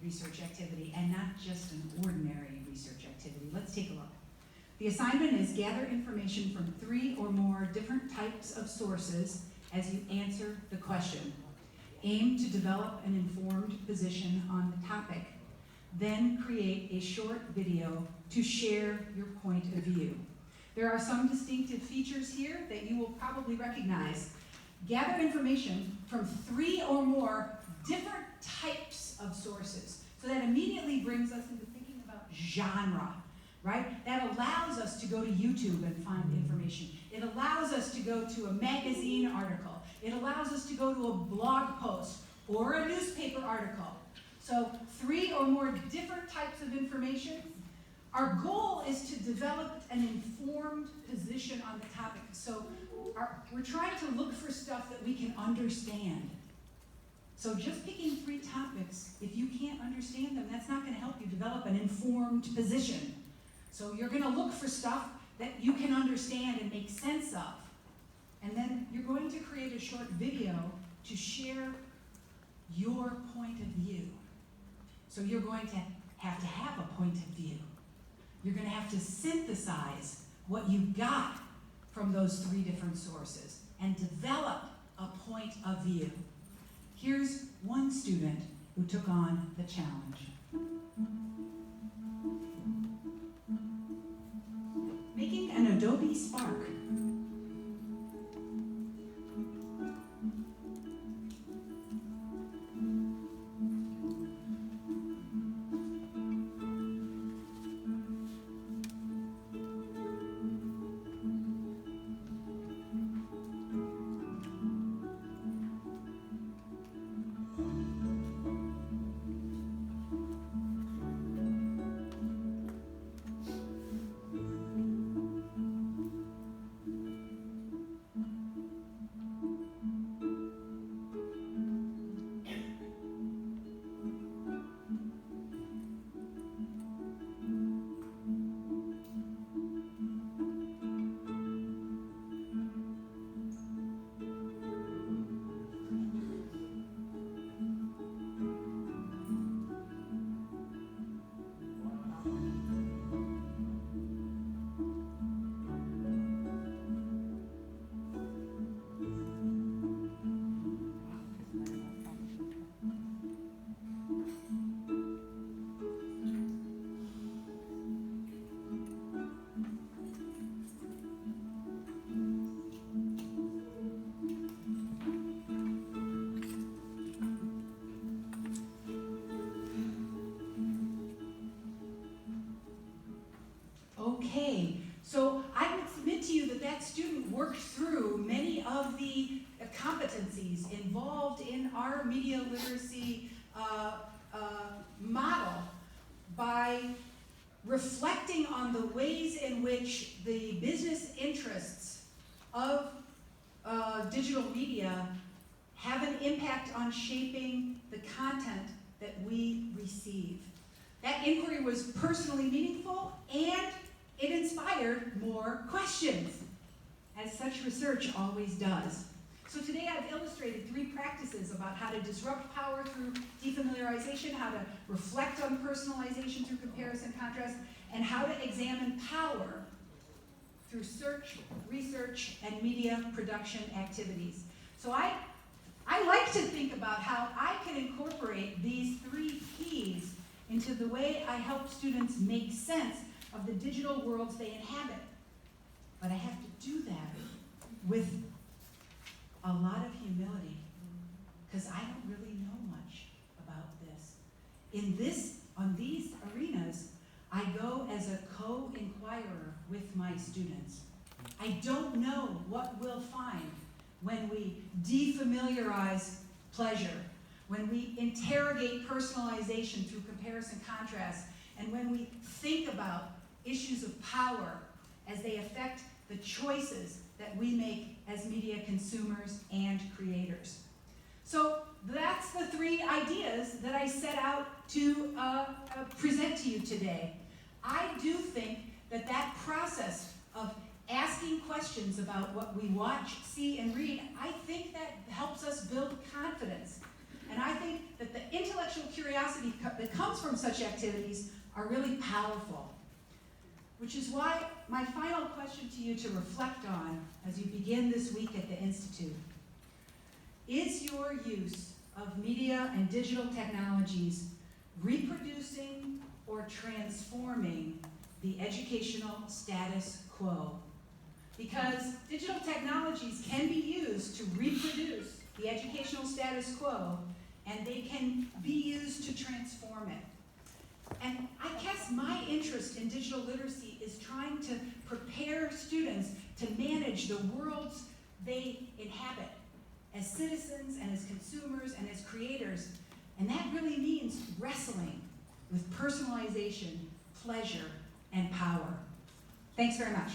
research activity and not just an ordinary research activity. Let's take a look. The assignment is gather information from 3 or more different types of sources as you answer the question. Aim to develop an informed position on the topic. Then create a short video to share your point of view. There are some distinctive features here that you will probably recognize. Gather information from 3 or more different types of sources. So that immediately brings us into thinking about genre, right? That allows us to go to YouTube and find information. It allows us to go to a magazine article. It allows us to go to a blog post or a newspaper article. So 3 or more different types of information. Our goal is to develop an informed position on the topic. So we're trying to look for stuff that we can understand. So just picking 3 topics, if you can't understand them, that's not going to help you develop an informed position. So you're going to look for stuff that you can understand and make sense of. And then you're going to create a short video to share your point of view. So you're going to have a point of view. You're going to have to synthesize what you got from those 3 different sources and develop a point of view. Here's one student who took on the challenge. Making an Adobe Spark. Okay, so I would submit to you that that student worked through many of the competencies involved in our media literacy model by reflecting on the ways in which the business interests of digital media have an impact on shaping the content that we receive. That inquiry was personally meaningful and it inspired more questions, as such research always does. So today I've illustrated 3 practices about how to disrupt power through defamiliarization, how to reflect on personalization through comparison contrast, and how to examine power through search, research, and media production activities. So I like to think about how I can incorporate these 3 keys into the way I help students make sense of the digital worlds they inhabit. But I have to do that with a lot of humility, because I don't really know much about this. On these arenas, I go as a co-inquirer with my students. I don't know what we'll find when we defamiliarize pleasure, when we interrogate personalization through comparison contrast, and when we think about issues of power as they affect the choices that we make as media consumers and creators. So that's the 3 ideas that I set out to present to you today. I do think that that process of asking questions about what we watch, see, and read, I think that helps us build confidence. And I think that the intellectual curiosity that comes from such activities are really powerful. Which is why my final question to you to reflect on as you begin this week at the Institute: is your use of media and digital technologies reproducing or transforming the educational status quo? Because digital technologies can be used to reproduce the educational status quo, and they can be used to transform it. And I guess my interest in digital literacy is trying to prepare students to manage the worlds they inhabit as citizens and as consumers and as creators. And that really means wrestling with personalization, pleasure, and power. Thanks very much.